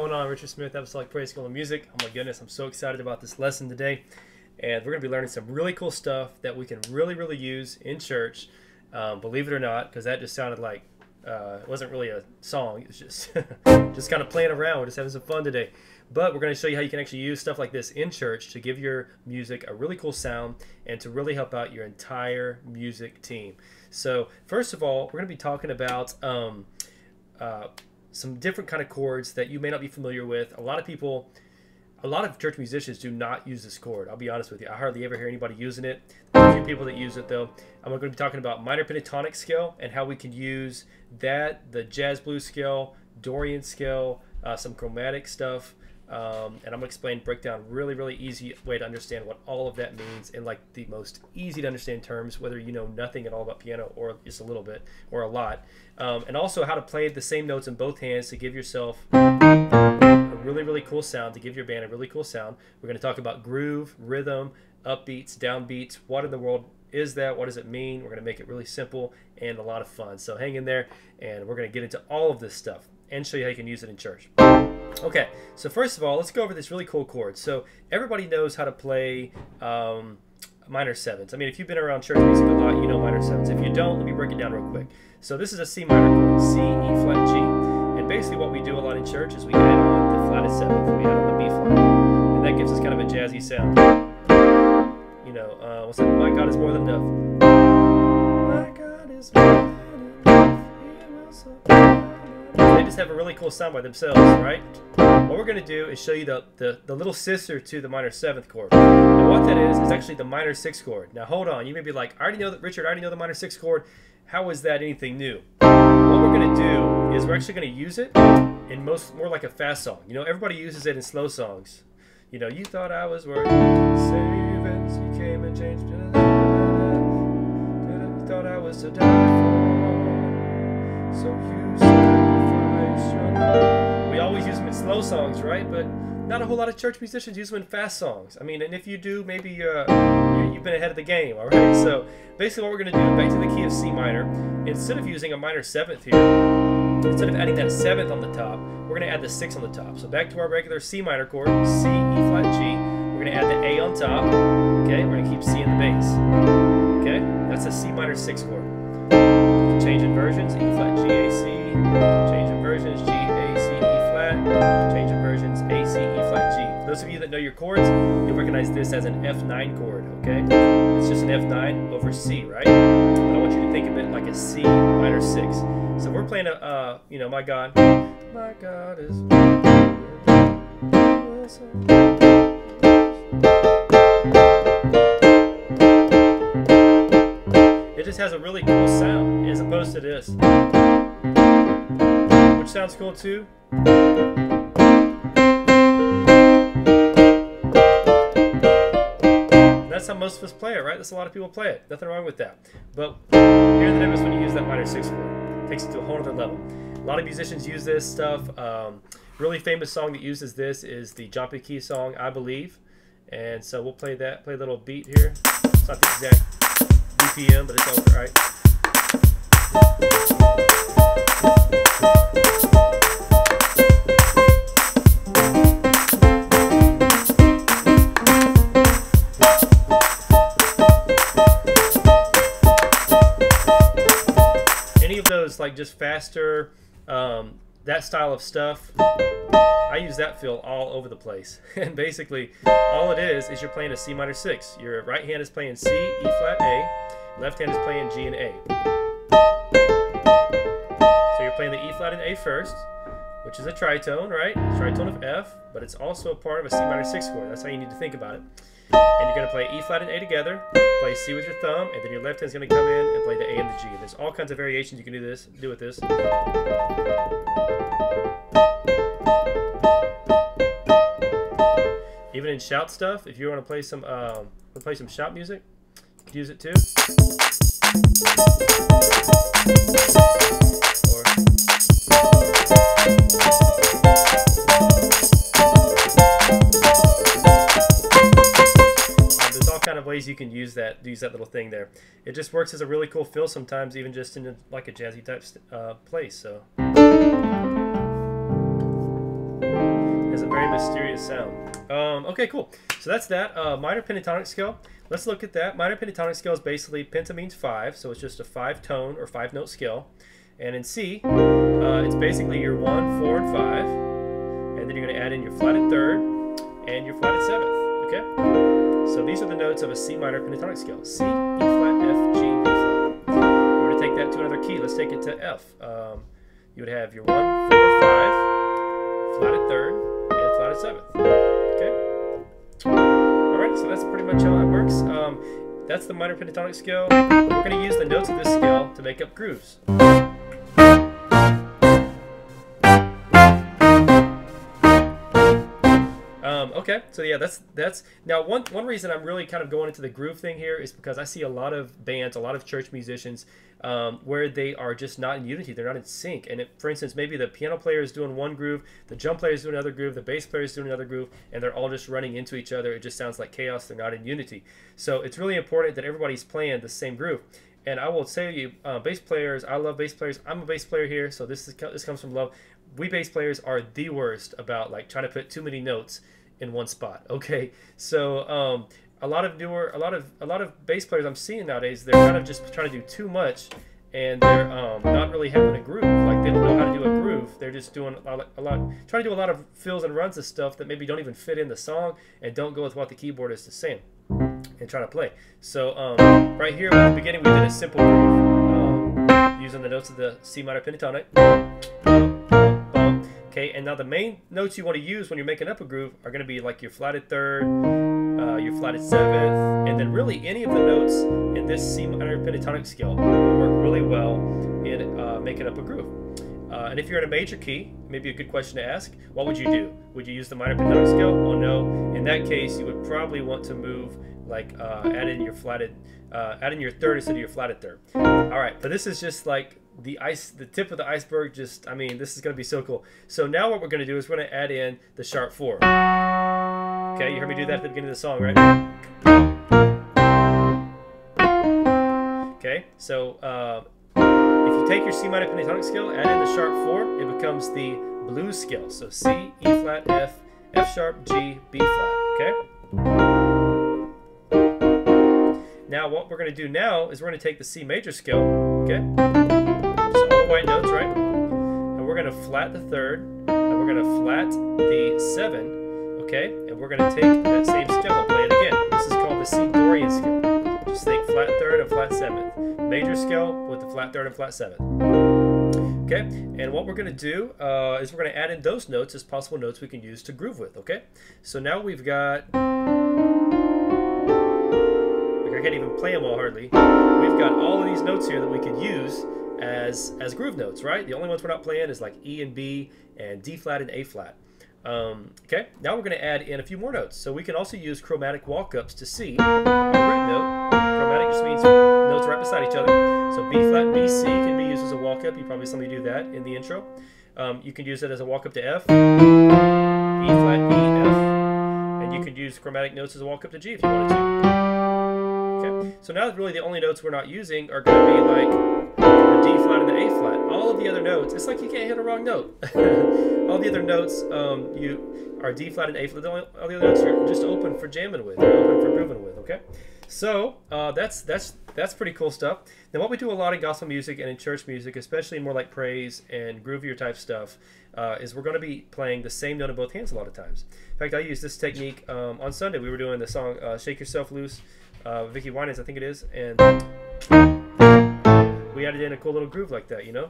going on? Richard Smith, Apostolic Praise School of Music. Oh my goodness, I'm so excited about this lesson today. And we're going to be learning some really cool stuff that we can really use in church. Believe it or not, because that just sounded like it wasn't really a song. It's just just kind of playing around. We're just having some fun today. But we're going to show you how you can actually use stuff like this in church to give your music a really cool sound and to really help out your entire music team. So first of all, we're going to be talking about some different kind of chords that you may not be familiar with. A lot of church musicians do not use this chord. I'll be honest with you. I hardly ever hear anybody using it. There's a few people that use it though. I'm going to be talking about minor pentatonic scale and how we can use that, the jazz blues scale, Dorian scale, some chromatic stuff. And I'm going to explain, break down really easy way to understand what all of that means in like the most easy to understand terms, whether you know nothing at all about piano or just a little bit or a lot. And also how to play the same notes in both hands to give yourself a really cool sound, to give your band a really cool sound. We're going to talk about groove, rhythm, upbeats, downbeats. What in the world is that? What does it mean? We're going to make it really simple and a lot of fun. So hang in there and we're going to get into all of this stuff and show you how you can use it in church. Okay, so first of all, let's go over this really cool chord. So everybody knows how to play minor sevenths. I mean, if you've been around church music a lot, you know minor sevenths. If you don't, let me break it down real quick. So this is a C minor chord, C, E flat, G. And basically what we do a lot in church is we add on the flatted seventh, we add on the B flat. And that gives us kind of a jazzy sound. You know, what's that? My God is more than enough. My God is more than enough. He will supply. They just have a really cool sound by themselves, right? What we're going to do is show you the little sister to the minor seventh chord. And what that is actually the minor sixth chord. Now hold on, you may be like, I already know that, Richard, I already know the minor sixth chord. How is that anything new? What we're going to do is we're actually going to use it in more like a fast song. You know, everybody uses it in slow songs. You know, you thought I was worth saving, so you came and changed. You thought I was to die for, so you sacrificed your life. We always use them in slow songs, right? But not a whole lot of church musicians use them in fast songs. I mean, and if you do, maybe you've been ahead of the game, all right? So basically what we're going to do, back to the key of C minor, instead of using a minor seventh here, instead of adding that seventh on the top, we're going to add the sixth on the top. So back to our regular C minor chord, C, E flat, G. We're going to add the A on top, okay? We're going to keep C in the bass, okay? That's a C minor sixth chord. Change inversions, E flat, G, A, C. Change inversions, G, A, C, E flat. Change inversions, A, C, E flat, G. For those of you that know your chords, you'll recognize this as an F9 chord, okay? It's just an F9 over C, right? But I want you to think of it like a C minor 6. So we're playing a, you know, my God is... It just has a really cool sound as opposed to this, which sounds cool too. That's how most of us play it, right? That's a lot of people play it. Nothing wrong with that. But here's the difference when you use that minor sixth chord. It takes it to a whole other level. A lot of musicians use this stuff. Really famous song that uses this is the Jumpy Key song, I Believe. And so we'll play that. Play a little beat here. It's not the exact BPM, but it's all right. Any of those, like just faster, that style of stuff, I use that feel all over the place. And basically, all it is you're playing a C minor 6. Your right hand is playing C, E flat, A. Left hand is playing G and A. So you're playing the E flat and A first, which is a tritone, right? Tritone of F, but it's also a part of a C minor 6 chord. That's how you need to think about it. And you're going to play E flat and A together, play C with your thumb, and then your left hand's going to come in and play the A and the G. There's all kinds of variations you can do with this. Even in shout stuff, if you want to play some shout music, you could use it too. There's all kind of ways you can use that little thing there. It just works as a really cool fill sometimes, even just in like a jazzy type place. So. has a very mysterious sound. Okay, cool. So that's that. Minor pentatonic scale. Let's look at that. Minor pentatonic scale is basically, penta means 5, so it's just a 5-tone or 5-note scale. And in C, it's basically your 1, 4, and 5. And then you're going to add in your flatted 3rd and your flatted 7th. Okay? So these are the notes of a C minor pentatonic scale. C, E flat, F, G, B flat. We're going to take that to another key. Let's take it to F. You would have your 1, 4, 5, flatted 3rd, and flatted 7th. Okay? Alright, so that's pretty much how that works. That's the minor pentatonic scale. We're going to use the notes of this scale to make up grooves. Okay, so yeah, that's now one reason I'm really kind of going into the groove thing here is because I see a lot of bands, a lot of church musicians, where they are just not in unity. They're not in sync. And for instance, maybe the piano player is doing one groove, the drum player is doing another groove, the bass player is doing another groove, and they're all just running into each other. It just sounds like chaos. They're not in unity. So it's really important that everybody's playing the same groove. And I will tell you, bass players, I love bass players. I'm a bass player here, so this comes from love. We bass players are the worst about like trying to put too many notes in one spot. Okay, so a lot of bass players I'm seeing nowadays, they're kind of just trying to do too much, and they're not really having a groove. Like they don't know how to do a groove. They're just doing trying to do a lot of fills and runs of stuff that maybe don't even fit in the song and don't go with what the keyboardist is saying and try to play. So right here at the beginning we did a simple groove using the notes of the C minor pentatonic. Okay, and now the main notes you want to use when you're making up a groove are going to be like your flatted 3rd, your flatted 7th, and then really any of the notes in this C minor pentatonic scale will work really well in making up a groove. And if you're in a major key, maybe a good question to ask, what would you do? Would you use the minor pentatonic scale? Well, no. In that case, you would probably want to move, like add in your 3rd instead of your flatted 3rd. All right, but this is just like the tip of the iceberg. Just, I mean, this is going to be so cool. So now what we're going to do is we're going to add in the sharp 4. Okay, you heard me do that at the beginning of the song, right? Okay, so if you take your C minor pentatonic scale, add in the sharp 4, it becomes the blues scale. So C, E flat, F, F sharp, G, B flat. Okay. Now what we're going to do now is we're going to take the C major scale. Okay. So all the white notes, right? And we're going to flat the 3rd, and we're going to flat the 7. Okay, and we're going to take that same scale and play it again. This is called the C Dorian scale. Just think flat 3rd and flat 7th. Major scale with the flat 3rd and flat 7th. Okay, and what we're going to do is we're going to add in those notes as possible notes we can use to groove with. Okay, so now we've got, I can't even play them all hardly. We've got all of these notes here that we could use as groove notes, right? The only ones we're not playing is like E and B and D flat and A flat. Okay, now we're going to add in a few more notes. So we can also use chromatic walk ups to C, our root note. Chromatic just means notes right beside each other. So B flat, B, C can be used as a walk up. You probably saw me do that in the intro. You can use it as a walk up to F, E flat, E, F, and you can use chromatic notes as a walk up to G if you wanted to. Okay, so now really the only notes we're not using are going to be like the D flat and the A flat. All of the other notes, it's like you can't hit a wrong note. All the other notes you are D flat and A flat. All the other notes are just open for jamming with, or open for grooving with. Okay, so that's pretty cool stuff. Now what we do a lot in gospel music and in church music, especially in more like praise and groovier type stuff, is we're going to be playing the same note in both hands a lot of times. In fact, I use this technique on Sunday. We were doing the song "Shake Yourself Loose." Vicky Winans, I think it is, and we added in a cool little groove like that, you know.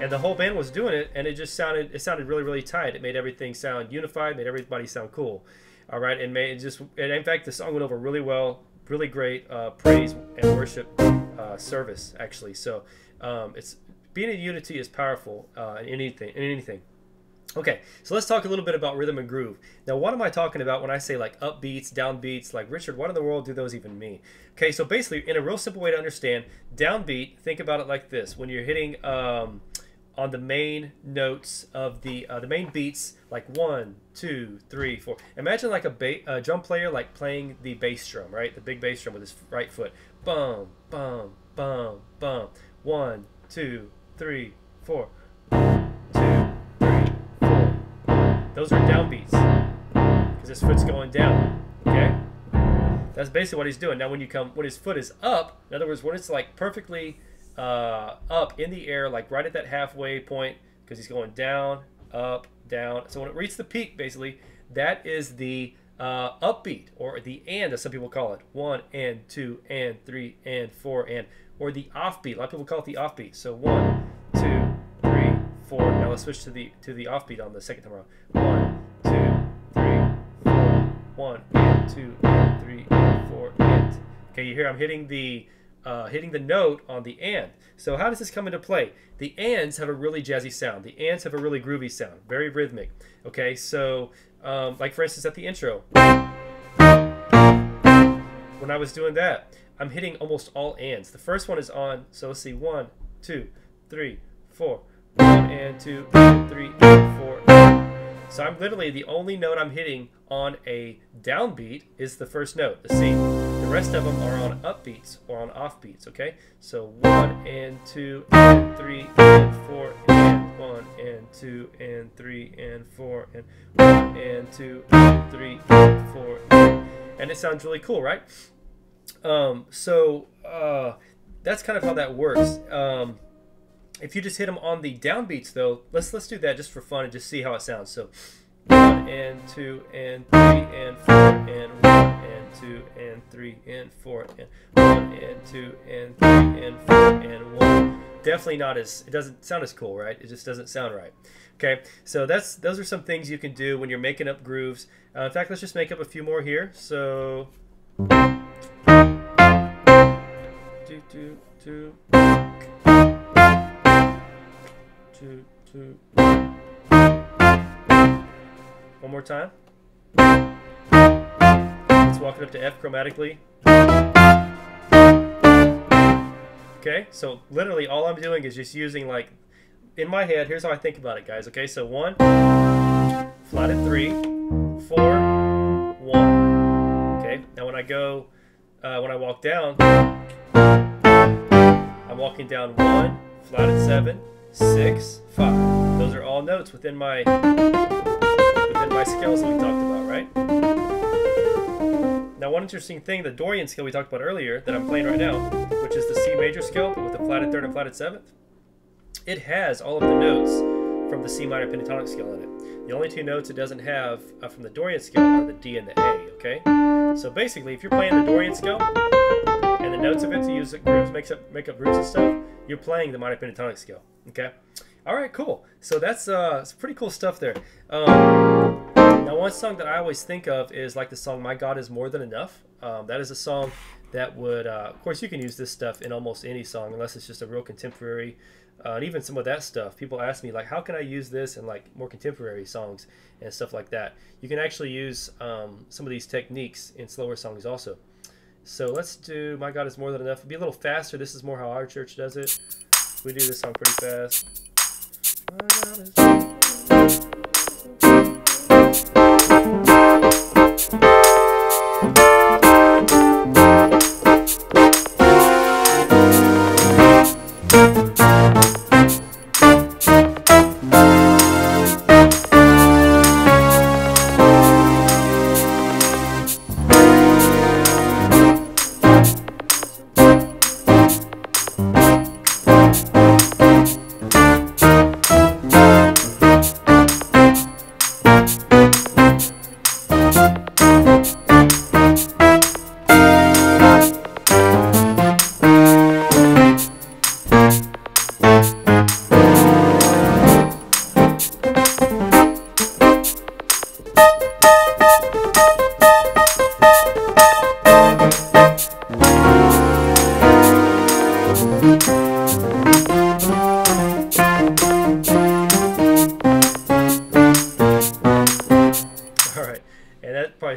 And the whole band was doing it, and it sounded really, really tight. It made everything sound unified, made everybody sound cool. All right, and in fact, the song went over really well, really great praise and worship service actually. So it's being in unity is powerful in anything. Okay, so let's talk a little bit about rhythm and groove. Now, what am I talking about when I say like up beats, down beats? Like, Richard, what in the world do those even mean? Okay, so basically, in a real simple way to understand, downbeat, think about it like this. When you're hitting on the main notes of the main beats, like 1, 2, 3, 4. Imagine like a drum player like playing the bass drum, right? The big bass drum with his right foot. Bum, bum, bum, bum. 1, 2, 3, 4. 1, 2, 3, 4. Those are downbeats because his foot's going down. Okay, that's basically what he's doing. Now, when his foot is up, in other words, when it's like perfectly up in the air, like right at that halfway point, because he's going down, up, down. So when it reaches the peak, basically, that is the upbeat, or the and, as some people call it. 1 and 2 and 3 and 4 and, or the offbeat. A lot of people call it the offbeat. So 1, 2, 3, 4. Now let's switch to the offbeat on the second time around. 1, 2, 3, 4. 1 and 2 and 3 and 4 and. Okay, you hear I'm hitting the note on the and. So how does this come into play? The ands have a really jazzy sound. The ands have a really groovy sound, very rhythmic. Okay, so like for instance at the intro, when I was doing that, I'm hitting almost all ands. The first one is on, so let's see, 1, 2, 3, 4. 1 and 2 and 3 and 4. So I'm literally, the only note I'm hitting on a downbeat is the first note, the C. The rest of them are on upbeats or on offbeats, okay? So 1 and 2 and 3 and 4 and 1 and 2 and 3 and 4 and 1 and 2 and 3 and 4 and it sounds really cool, right? That's kind of how that works. If you just hit them on the downbeats, though, let's do that just for fun and just see how it sounds. So 1 and 2 and 3 and 4 and 1 and 2 and 3 and 4 and 1 and 2 and 3 and 4 and 1. Definitely not as, it doesn't sound as cool, right? It just doesn't sound right. Okay, so those are some things you can do when you're making up grooves. In fact, let's just make up a few more here. So two. 2. One more time. Let's walk it up to F chromatically. Okay, so literally all I'm doing is just using, like, in my head, here's how I think about it, guys. Okay, so 1, flatted 3, 4, 1. Okay, now when I walk down, I'm walking down 1, flatted 7, 6, 5. Those are all notes within my scales that we talked about, right? Now, one interesting thing, the Dorian scale we talked about earlier that I'm playing right now, which is the C major scale, but with the flatted 3rd and flatted 7th, it has all of the notes from the C minor pentatonic scale in it. The only two notes it doesn't have from the Dorian scale are the D and the A, okay? So basically, if you're playing the Dorian scale, and the notes of it to use grooves, make up grooves and stuff, you're playing the minor pentatonic scale. Okay. All right. Cool. So that's it's pretty cool stuff there. Now, one song that I always think of is like the song "My God Is More Than Enough." That is a song that would, of course, you can use this stuff in almost any song, unless it's just a real contemporary. And even some of that stuff, people ask me, like, how can I use this in like more contemporary songs and stuff like that? You can actually use some of these techniques in slower songs also. So let's do "My God Is More Than Enough." It'll be a little faster. This is more how our church does it. We do this song pretty fast. My God is more than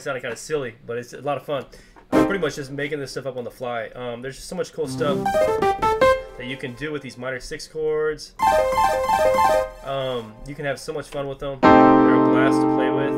sounded kind of silly, but it's a lot of fun. I'm pretty much just making this stuff up on the fly. There's just so much cool stuff that you can do with these minor 6 chords. You can have so much fun with them. They're a blast to play with.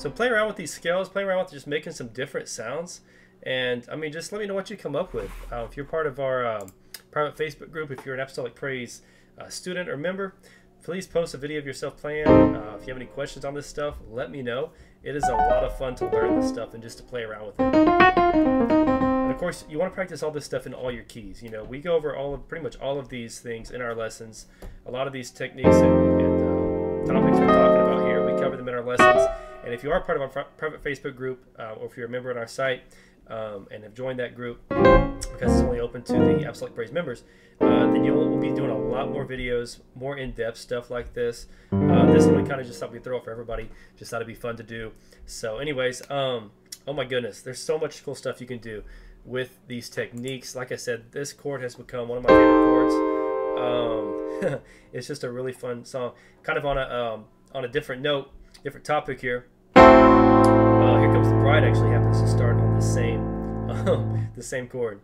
So playing around with these scales, playing around with just making some different sounds And I mean, just let me know what you come up with. If you're part of our private Facebook group, if you're an Apostolic Praise student or member, please post a video of yourself playing. If you have any questions on this stuff, let me know. It is a lot of fun to learn this stuff and just to play around with it. And of course, you want to practice all this stuff in all your keys. You know, we go over pretty much all of these things in our lessons. A lot of these techniques and topics we're talking about here, we cover them in our lessons. And if you are part of our private Facebook group, or if you're a member on our site and have joined that group, because it's only open to the Apostolic Praise members, then we'll be doing a lot more videos, more in-depth stuff like this. This one we kind of just thought we'd throw it for everybody. Just thought it'd be fun to do. So anyways, oh my goodness, there's so much cool stuff you can do with these techniques. Like I said, this chord has become one of my favorite chords. It's just a really fun song. Kind of on a different note, different topic here. Here Comes the Bride actually happens to start on the same chord.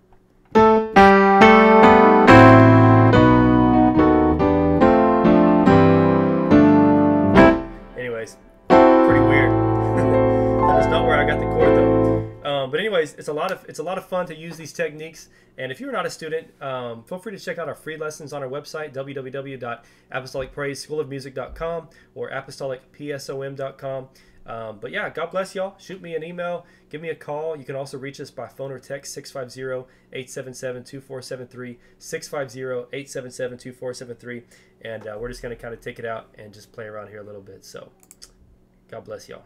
Anyways, pretty weird. That is not where I got the chord though. But anyways, it's a lot of fun to use these techniques. And if you're not a student, feel free to check out our free lessons on our website, www.apostolicpraiseschoolofmusic.com or apostolicpsom.com. But yeah, God bless y'all. Shoot me an email. Give me a call. You can also reach us by phone or text, 650-877-2473, 650-877-2473. And we're just going to kind of take it out and just play around here a little bit. So God bless y'all.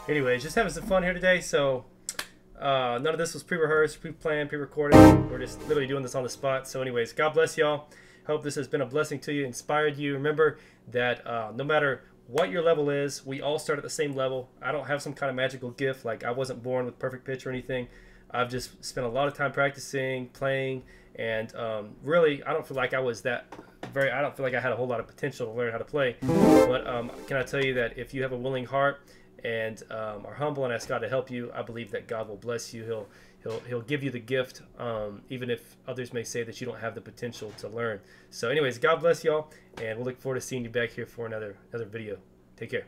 Anyways, just having some fun here today. So none of this was pre-rehearsed, pre-planned, pre-recorded. We're just literally doing this on the spot. So anyways, God bless y'all. Hope this has been a blessing to you, inspired you. Remember that no matter what your level is, we all start at the same level. I don't have some kind of magical gift. Like, I wasn't born with perfect pitch or anything. I've just spent a lot of time practicing, playing, and really, I don't feel like I was I don't feel like I had a whole lot of potential to learn how to play. But can I tell you that if you have a willing heart and are humble and ask God to help you, I believe that God will bless you. He'll give you the gift, even if others may say that you don't have the potential to learn. So anyways, God bless y'all, and we'll look forward to seeing you back here for another video. Take care.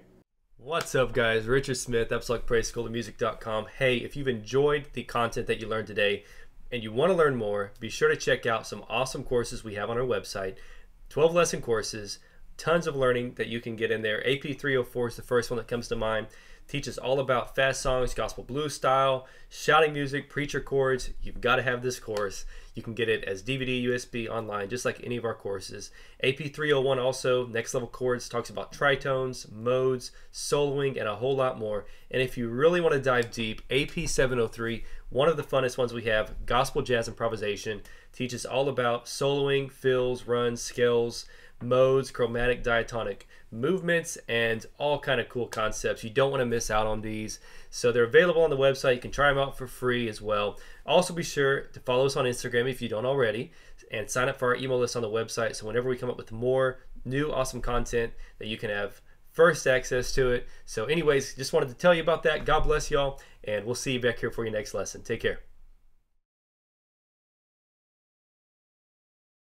What's up, guys? Richard Smith, ApostolicPraiseSchoolOfMusic.com. Hey, if you've enjoyed the content that you learned today and you want to learn more, be sure to check out some awesome courses we have on our website. 12 lesson courses, tons of learning that you can get in there. AP 304 is the first one that comes to mind. Teaches all about fast songs, gospel blues style, shouting music, preacher chords. You've got to have this course. You can get it as DVD, USB, online, just like any of our courses. AP 301 also, Next Level Chords, talks about tritones, modes, soloing, and a whole lot more. And if you really want to dive deep, AP 703, one of the funnest ones we have, Gospel Jazz Improvisation, teaches all about soloing, fills, runs, scales, modes, chromatic, diatonic movements, and all kind of cool concepts. You don't want to miss out on these. So they're available on the website. You can try them out for free as well. Also be sure to follow us on Instagram if you don't already, and sign up for our email list on the website, so whenever we come up with more new awesome content, that you can have first access to it. So anyways, just wanted to tell you about that. God bless y'all, and we'll see you back here for your next lesson. Take care.